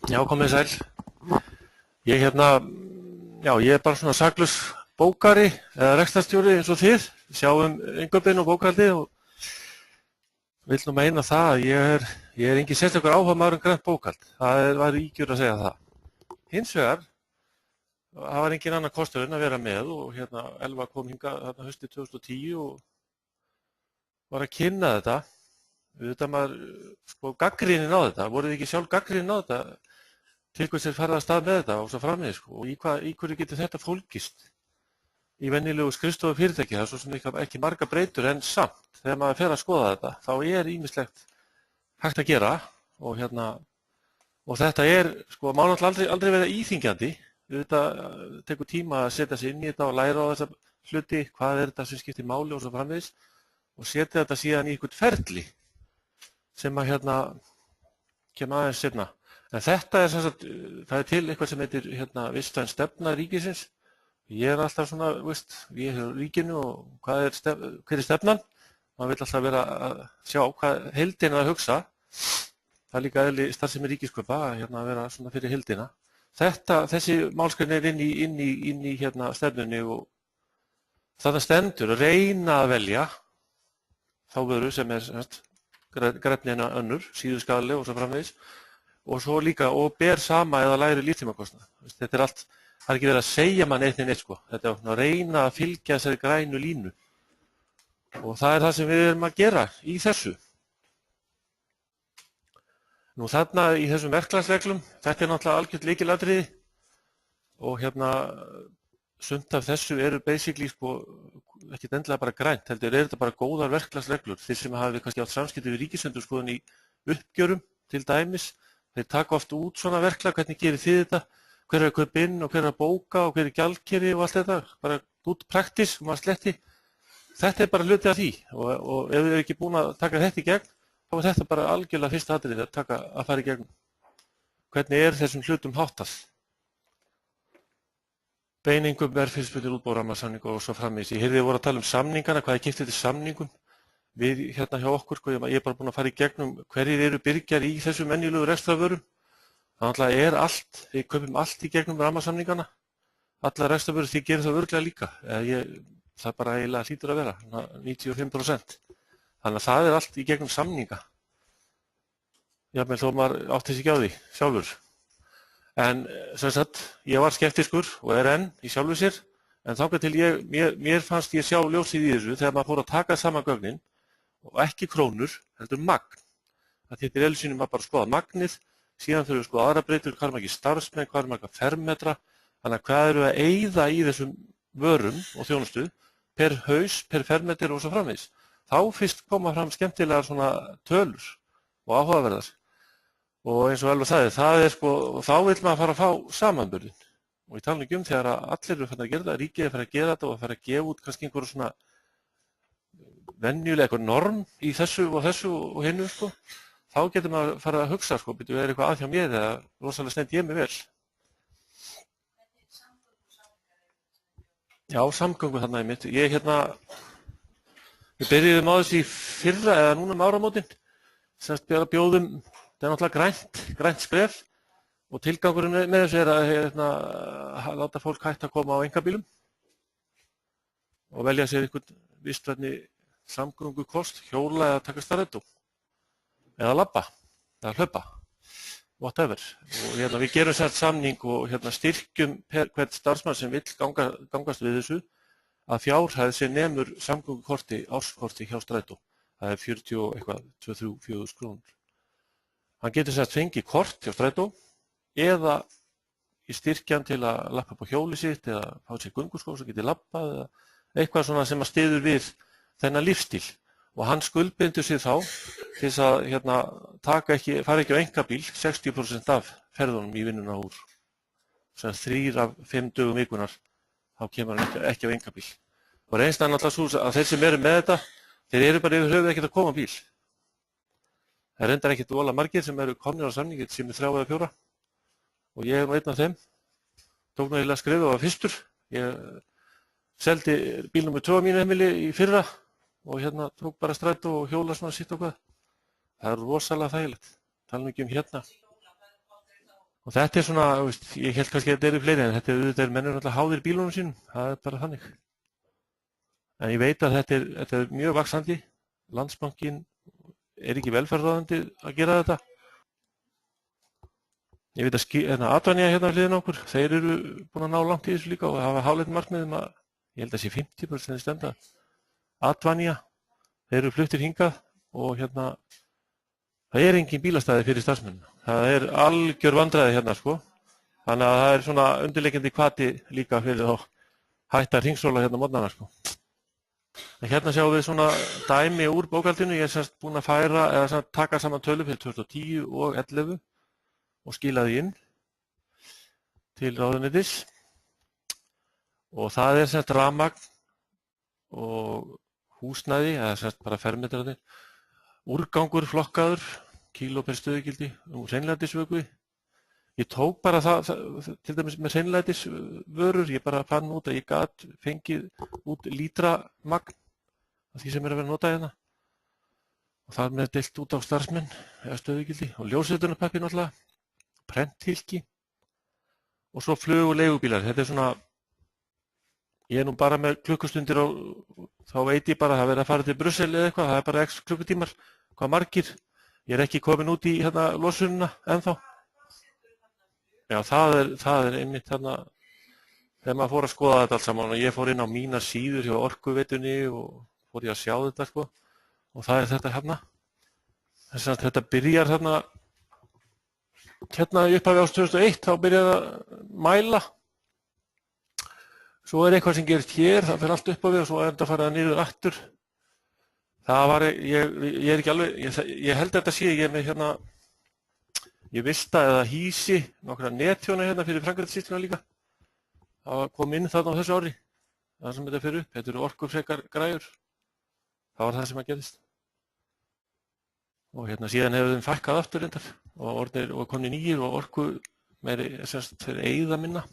Já, komið sæl. Ég ég er bara svona saklaus bókari eða rekstrarstjóri eins og þið. Sjáum innkaupin og bókhaldið og vill nú meina það að ég er engin sérstakur áhugamaður grænt bókhald. Var ýkjur að segja það. Hins vegar, það var engin annar kostur en að vera með og Elva kom hingað þarna haustið 2010 og var að kynna þetta. Auðvitað maður, gagnrýnin á þetta, voruð þið ekki sjálf gagnrýnin á þetta? Til hvers er farið af stað með þetta og svo framvegis og í hverju getur þetta fólgist í venjulegu skrifstofu fyrirtæki. Það er svo sem ekki margar breytur en samt þegar maður fer að skoða þetta þá er ýmislegt hægt að gera og þetta má náttúrulega aldrei vera íþyngjandi. Auðvitað tekur tíma að setja sig inn í þetta og læra á þessa hluti, hvað er þetta sem skiptir máli og svo framvegis og setja þetta síðan í einhvern ferli sem að kemur aðeins seinna. En þetta er það er til eitthvað sem heitir vistvæn stefna ríkisins. Ég er alltaf svona, ég er ríkinu og hver er stefnan? Maður vill alltaf vera að sjá hvað heildina að hugsa. Það er líka eðli starfsemi ríkiskaupa að vera svona fyrir heildina. Þessi málsgrein er inn í stefnunni og þarna stendur að reyna að velja þá vöru sem er grænni en önnur, síður skaðleg og svo framvegis. Og svo líka, og ber sama eða lægri líftímakostnað. Þetta er allt, það er ekki verið að segja mann eitt. Þetta er að reyna að fylgja þessari grænu línu. Og það er það sem við erum að gera í þessu. Nú þarna í þessum verklagsreglum, þetta er náttúrulega algjört lykilatriði. Og sumt af þessu eru basically ekkert endilega bara grænt, heldur þetta bara góðar verklagsreglur. Þeir sem hafi kannski átt samskipti við ríkisendurskoðun í uppgjörum til dæmis. Þeir taka oft út svona verklag, hvernig gerir þið þetta, hver er að kaupa inn og hver er að bóka og hver er gjaldkeri og allt þetta, bara út praktis og maður sletti. Þetta er bara hluti af því og ef við erum ekki búin að taka þetta í gegn, þá er þetta bara algjörlega fyrsta atriði að fara í gegn. Hvernig er þessum hlutum háttað? Beiningum, verðfyrirspurnir, útboð, rammasamninga og svo framvegis. Ég heyrði þið voru að tala um samningana, hvað er keypt eftir samningum. Við hjá okkur, ég er bara búin að fara í gegnum hverjir eru birgjar í þessum venjulegu rekstrarvörum. Þannig er allt, við kaupum allt í gegnum rammasamningana. Allar rekstrarvörur, þið gerir það örugglega líka. Það bara eiginlega hlýtur að vera, 95%. Þannig að það er allt í gegnum samninga. Jafnvel þó maður átti sig ekki á því sjálfur. En sem sagt, ég var skeptískur og er enn í sjálfu sér. En þangað til mér fannst ég sjá ljósið í þessu þegar maður fór að taka saman gögnin og ekki krónur, heldur magn. Þetta er eðlisýnum að bara skoða magnið, síðan fyrir að skoða aðra breytur, hvað er margir starfsmenn, hvað er marga fermetra, þannig að hvað eru að eyða í þessum vörum og þjónustu per haus, per fermetr og svo framvegis. Þá fyrst koma fram skemmtilegar svona tölur og áhugaverðar. Og eins og Elva sagði, þá vill maður fara að fá samanburðin. Og ég tala ekki þegar allir eru að gera þetta, ríkið er að fara að gera þetta og að fara að gefa út kannski einhverju svona venjulega eitthvað norm í þessu og hinnu, þá getur maður fara að hugsa, byrju, er eitthvað að hjá mér eða rosalega sneitt ég mig vel. Já, samgöngu þarna einmitt. Við byrjuðum á þessu í fyrra eða núna áramótin, semst bjóðum, þetta er náttúrulega grænt skref og tilgangurinn með þessu er að láta fólk hætta að koma á einkabílum og velja sér einhvern vistvænni samgöngukost, hjóla eða taka strætó eða labba eða hlaupa, whatever. Og við gerum sér samning og styrkjum hvern starfsmann sem vill gangast við þessu að fjárhæð sem nemur samgöngukorti, árskorti hjá strætó. Það er 4 krónur. Hann getur sér fengið kort hjá strætó eða í styrkjan til að lappa upp á hjóli sitt eða fá sér gönguskó sem getur labbað eða eitthvað svona sem að styður við þennan lífstíl. Og hann skuldbindur sig þá til þess að fara ekki á einkabíl 60% af ferðunum í vinnuna úr. Sem 3 af 5 dögum vikunar þá kemur hann ekki á einkabíl. Og reynslan er alltaf svo að þeir sem eru með þetta, þeir eru bara yfir höfuð ekkert að koma á bíl. Það reyndar ekkert voðalega margir sem eru komnir á samningi sem er 3 eða 4. Og ég er einn af þeim. Tók nú eiginlega skrefið og var fyrstur. Ég seldi bíl nr. 2 á mínu heimili í fyrra og tók bara strætó og hjóla svona sitt og hvað. Það er rosalega þægilegt. Tala nú ekki um hérna. Og þetta svona, ég held kannski að þetta eru fleiri, en þetta er mennur alltaf háðir bílunum sínum, það er bara þannig. En ég veit að þetta er mjög vaxandi, Landsbankinn er ekki velferðráðandi að gera þetta. Ég veit að Advania hérna hliðin á okkur, þeir eru búin að ná langt í þessu líka og hafa háleit markmiðum að, ég held að sé 50% stenda. Advania, þeir eru fluttir hingað og hérna, það er engin bílastæði fyrir starfsmenn. Það er algjör vandræði hérna sko. Þannig að það er svona undirleikjandi hvati líka fyrir þá hætta að hringsóla hérna mótnana sko. En hérna sjáum við svona dæmi úr bókhaldinu. Ég er semst búinn að færa eða taka saman tölu fyrir 2010 og 11 og skila því inn til ráðuneytis. Og það er semst rafmagn og húsnæði, eða semst bara fermetrarnir, úrgangur flokkaður, kíló per stöðugildi, hreinlætisvökvi. Ég tók bara það til dæmis með hreinlætisvörur, ég bara fann út að ég gat fengið út lítramagn af því sem er að vera notað hérna. Og það með deilt út á starfsmenn eða stöðugildi og ljósritunarpappír náttúrulega, prenthylki og svo flug- og leigubílar. Þetta er svona, ég er nú bara með klukkustundir og þá veit ég bara að það verið að fara til Brussel eða eitthvað, það er bara x klukkutímar, hvað margir. Ég er ekki komin út í hérna losunina ennþá. Já, það er einmitt þarna, þegar maður fór að skoða þetta allt saman og ég fór inn á mínar síður hjá Orkuveitunni og fór ég að sjá þetta sko og það er þetta hérna. Þess að þetta byrjar hérna í upphafi árs 2001, þá byrjaði að mæla. Svo er eitthvað sem gerist hér, það fer allt upp á við og svo er þetta að fara niður aftur. Það var, ég er ekki alveg, ég held að þetta sé, ég er með hérna, ég vista eða hýsi nokkra netþjóna hérna fyrir framkvæmdasýsluna líka. Það kom inn þarna á þessu ári, það sem þetta fer upp, þetta eru orkufrekar græjur. Það var það sem að gerist. Og hérna síðan hefur þeim fækkað aftur reyndar og komni nýjir og orku meiri, semst þeir eyða minna.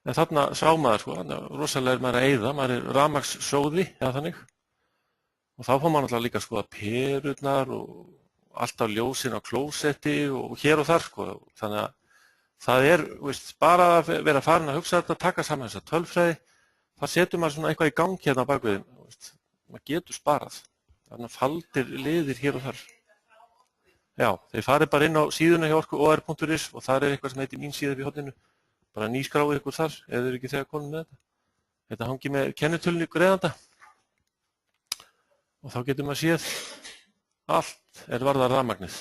En þarna sá maður sko, rosalega er maður að eyða, maður er rafmagnssóði eða þannig. Og þá fór maður náttúrulega líka að skoða perurnar og alltaf ljósin á klósetti og hér og þar sko. Þannig að það er, bara að vera farin að hugsa þetta, taka saman þessa tölfræði, það setur maður svona eitthvað í gang hérna á bakvið, maður getur sparað. Þannig að faldir liðir hér og þar. Já, þeir farið bara inn á síðuna hjá orku.or.is og þar er eitthvað sem heitir mín síða við horninu. Bara nýskráið ykkur þar, ef þið eru ekki þegar konum með þetta. Þetta hangi með kennitölunni greiðanda. Og þá getur maður séð allt er varðar rafmagnið.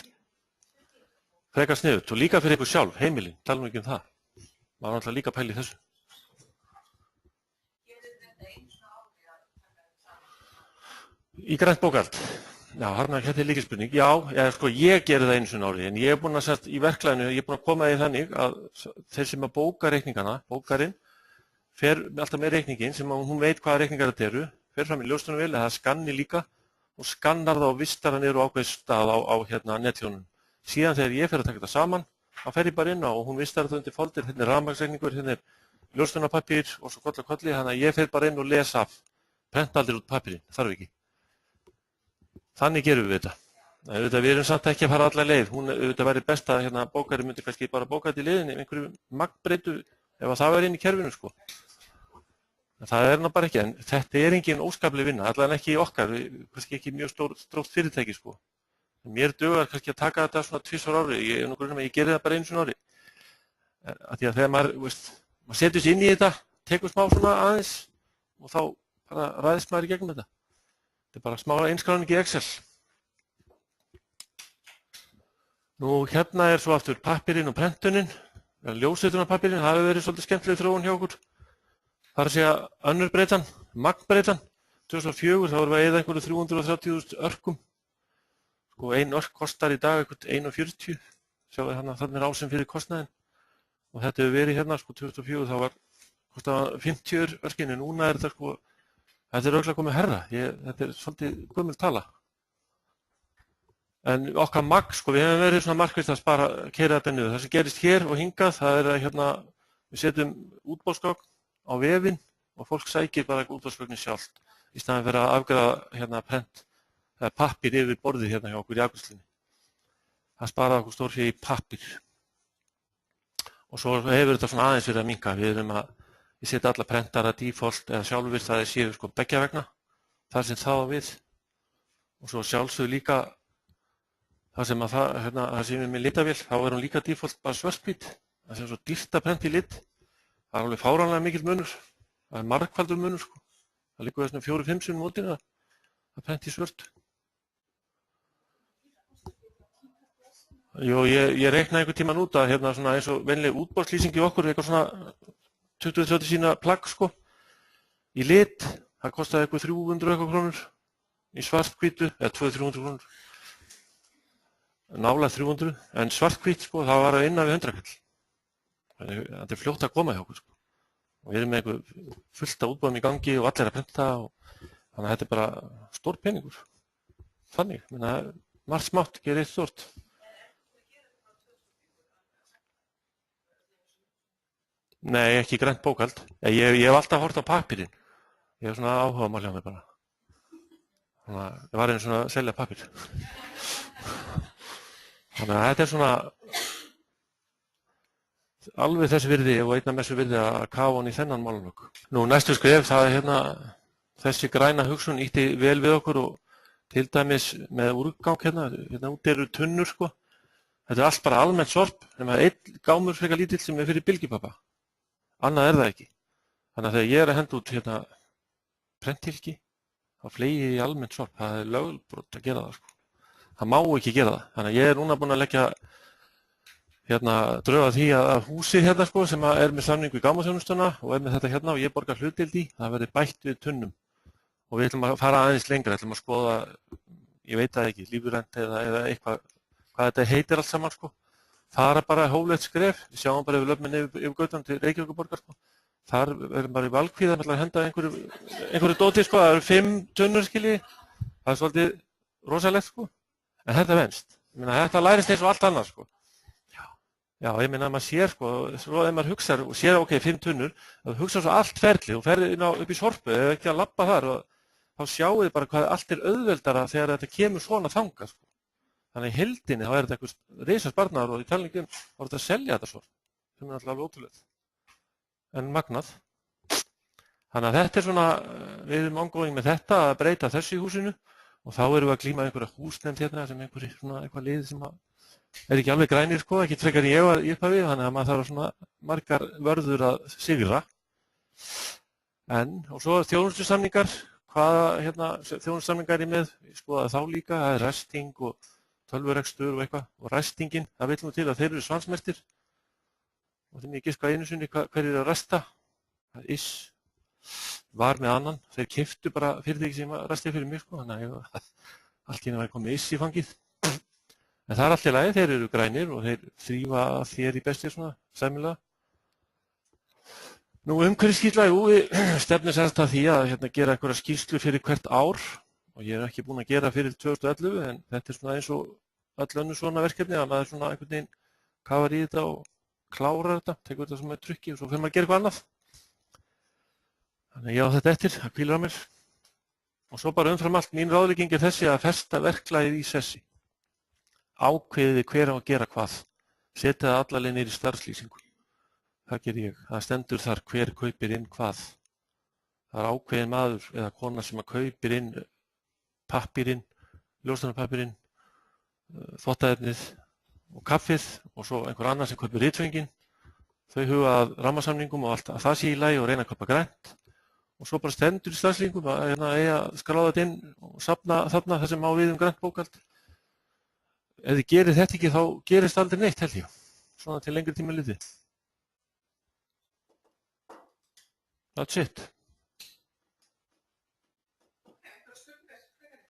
Frekar sniðugt og líka fyrir ykkur sjálf, heimilin, talum ekki um það. Maður er alltaf líka að pæla í þessu. Í grænt bókhald. Já, þetta er lykilspurning. Já, sko, ég geri það einu sinni á ári, en ég er búinn að sagt í verklaginu, ég er búinn að koma því þannig að þeir sem að bóka reikningana, bókarinn, fer alltaf með reikningin sem hún veit hvaða reikningar þetta eru, fer fram í ljóstunarvél eða skanni líka og skannar það og vistar það niður á ákveðið stað á hérna netþjónunum. Síðan þegar ég fer að taka þetta saman, þá fer ég bara inn á og hún vistar þetta undir folder, hérna er rafmagnsreikningur, hérna er ljóstunarpappír og svo kolli, þannig að ég fer bara inn og les af, prenta aldrei út pappírinn, þarf ekki. Þannig gerum við þetta. Við erum samt ekki að fara alla leið. Þetta væri best að hérna, bókari myndi kannski bara bóka þetta í leiðinni með einhverju magnbreytu ef að það væri inn í kerfinu sko. En það er bara ekki, en þetta er engin óskapleg vinna, allavega ekki okkar, kannski ekki mjög stórt fyrirtæki sko. Mér dugar kannski að taka þetta svona 2 ári, ég er nú grunn að ég geri það bara 1 ári. Af því að þegar maður setur sig inn í þetta, tekur smá svona aðeins og þá bara ræðist maður í gegnum þetta. Þetta er bara smá einskráning í Excel. Nú hérna er svo aftur pappírinn og prentunin, ljósritunarpappírinn, það hefur verið svolítið skemmtileg þróun hjá okkur. Það er að segja önnur breytan, magnbreytan. 2004 þá erum við að eyða einhverju 330.000 örkum. Sko ein örk kostar í dag einhvern 1,40. Sjáu hérna, þannig er ásinn fyrir kostnaðinn. Og þetta hefur verið hérna, sko 2004 þá kostaði 50 örkinu, núna er þetta sko, þetta er örugglega komið herra, þetta er svolítið gömul tala. En okkar magn, sko, við hefum verið svona markvisst að keyra þetta niður. Það sem gerist hér og hingað, það er að hérna, við setjum útboðsgögn á vefinn og fólk sækir bara útboðsgögnin sjálft í staðinn fyrir að afgreiða hérna prent eða pappír yfir borðið hérna hjá okkur í afgreiðslunni. Það sparaði okkur stórfé í pappír. og svo hefur þetta svona aðeins verið að minnka. Ég setja alla prentara default eða sjálfur það séu sko beggja vegna, þar sem það á við. Og svo sjálfsögðu líka það sem það sem með litavél, þá hún líka default bara svarthvít. Það sem svo dýrt að prenta í lit. Það alveg fáránlega mikill munur. Það margfaldur munur sko. Það liggur þessum 4-5 sinnum mótin að prenta í svört. Jú, ég reiknaði einhvern tímann út að svona eins og venjuleg útboðslýsing í okkur, eitthvað svona 20-30 sína plagg sko, í lit, það kostaði eitthvað 300 eitthvað krónur, í svarthvítu, eða 200-300 krónur, nálega 300, en svarthvít sko, það var að innan við 100 kall. Þetta fljótt að koma hjá okkur sko, og við erum með eitthvað fullt af útboðum í gangi og allir að prenta og þannig að þetta er bara stór peningur. Þannig, margt smátt gerir eitt stórt. Nei, ekki grænt bókhald. Ég hef alltaf hort á pappírinn. Ég hef svona áhugamál hjá mig bara. Ég var einu svona að selja pappír. Þannig að þetta er svona alveg þessi virði og einna mestu virði að kafa hann í þennan málaflokk. Nú, næstu skref, það er þessi græna hugsun ýtti vel við okkur og til dæmis með úrgang hérna úti eru tunnur sko. Þetta er allt bara almennt sorp, nema einn gámur frekar lítill sem er fyrir bylgjupappa. Annað er það ekki. Þannig að þegar ég er að henda út prenthylki, þá fleygi ég í almennt sorp. Það er lögbrot að gera það sko. Það má ekki gera það. Þannig að ég er núna búinn að leggja drög að því að húsið sko, sem er með samningu í gámaþjónustuna og er með þetta og ég borgar hlutdeild í, það verði bætt við tunnum. Og við ætlum að fara aðeins lengra, ætlum að skoða, ég veit það ekki, lífrænt eða eitthvað, hvað þetta heitir allt saman sko. Það er bara hóflegt skref, við sjáum bara ef við löpum yfir götuna til Reykjavíkurborgar sko. Þar erum bara í valkvíða með að henda einhverju dóti sko, það eru 5 tunnur skilji, það er svolítið rosalegt sko, en þetta venst. Þetta lærist eins og allt annað sko. Já, ég meina að maður sér sko, svo ef maður hugsar og sér ok, 5 tunnur, þá hugsar svo allt ferli og fer upp í sorpu eða ekki að labba þar og þá sjáu þið bara hvað allt er auðveldara þegar þetta kemur svona þangað sko. Þannig í heildinni þá er þetta eitthvað risasparnaður og í talningum þá er þetta að selja þetta sorp, sem er alltaf alveg ótrúlegt. En magnað. Þannig að þetta er svona, við erum ongoing með þetta að breyta þessu í húsinu og þá erum við að glíma einhverja húsnefnd hérna sem eitthvað lið sem er ekki alveg grænir sko, ekki frekar en ég var í upphafi, þannig að maður þarf svona margar vörður að sigra. Og svo þjónustusamningar, hvaða þjónustusamningar er ég með, ég skoðaði þá líka, það er resting og tölvurekstur og eitthvað, og restingin, það vill nú til að þeir eru svansmerktir og þeim ég giska einu sinni hver er að resta, IS var með annan, þeir keyptu bara fyrirtæki sem restið fyrir mig sko, þannig að allt í einu væri komið IS í fangið. En það er allt í lagi, þeir eru grænir og þeir þrífa þér í besti svona, sæmilega. Nú umhverfisskýrsla, við stefnum semst að því að gera einhverja skýrslu fyrir hvert ár og ég er ekki búinn að gera fyrir 2011 en þetta er svona eins og öll önnur svona verkefni að maður svona einhvern veginn kafar í þetta og klárar þetta, tekur þetta sem með trukki og svo fyrir maður að gera eitthvað annað. Þannig að ég á þetta eftir, það hvílir á mér. Og svo bara umfram allt, mín ráðlegging er þessi að festa verklagið í sessi. Ákveðið hver á að gera hvað. Setja það alla leið niður í starfslýsingu. Það ger ég. Það stendur þar hver kaupir inn hvað. Það er ákveðin maður eða kona sem að kaupir inn pappírinn, ljósnarpappírinn, þvottaefnið og kaffið og svo einhver annar sem kaupir ritföngin. Þau huga að rammasamningum og allt að það sé í lagi og reyna að kaupa grænt. Og svo bara stendur í starfslýsingum að eiga að skráða þetta inn og safna þarna það sem á við grænt bókhald. Ef þið gerir þetta ekki þá gerist aldrei neitt held ég. Svona til lengri tíma litið. That's it.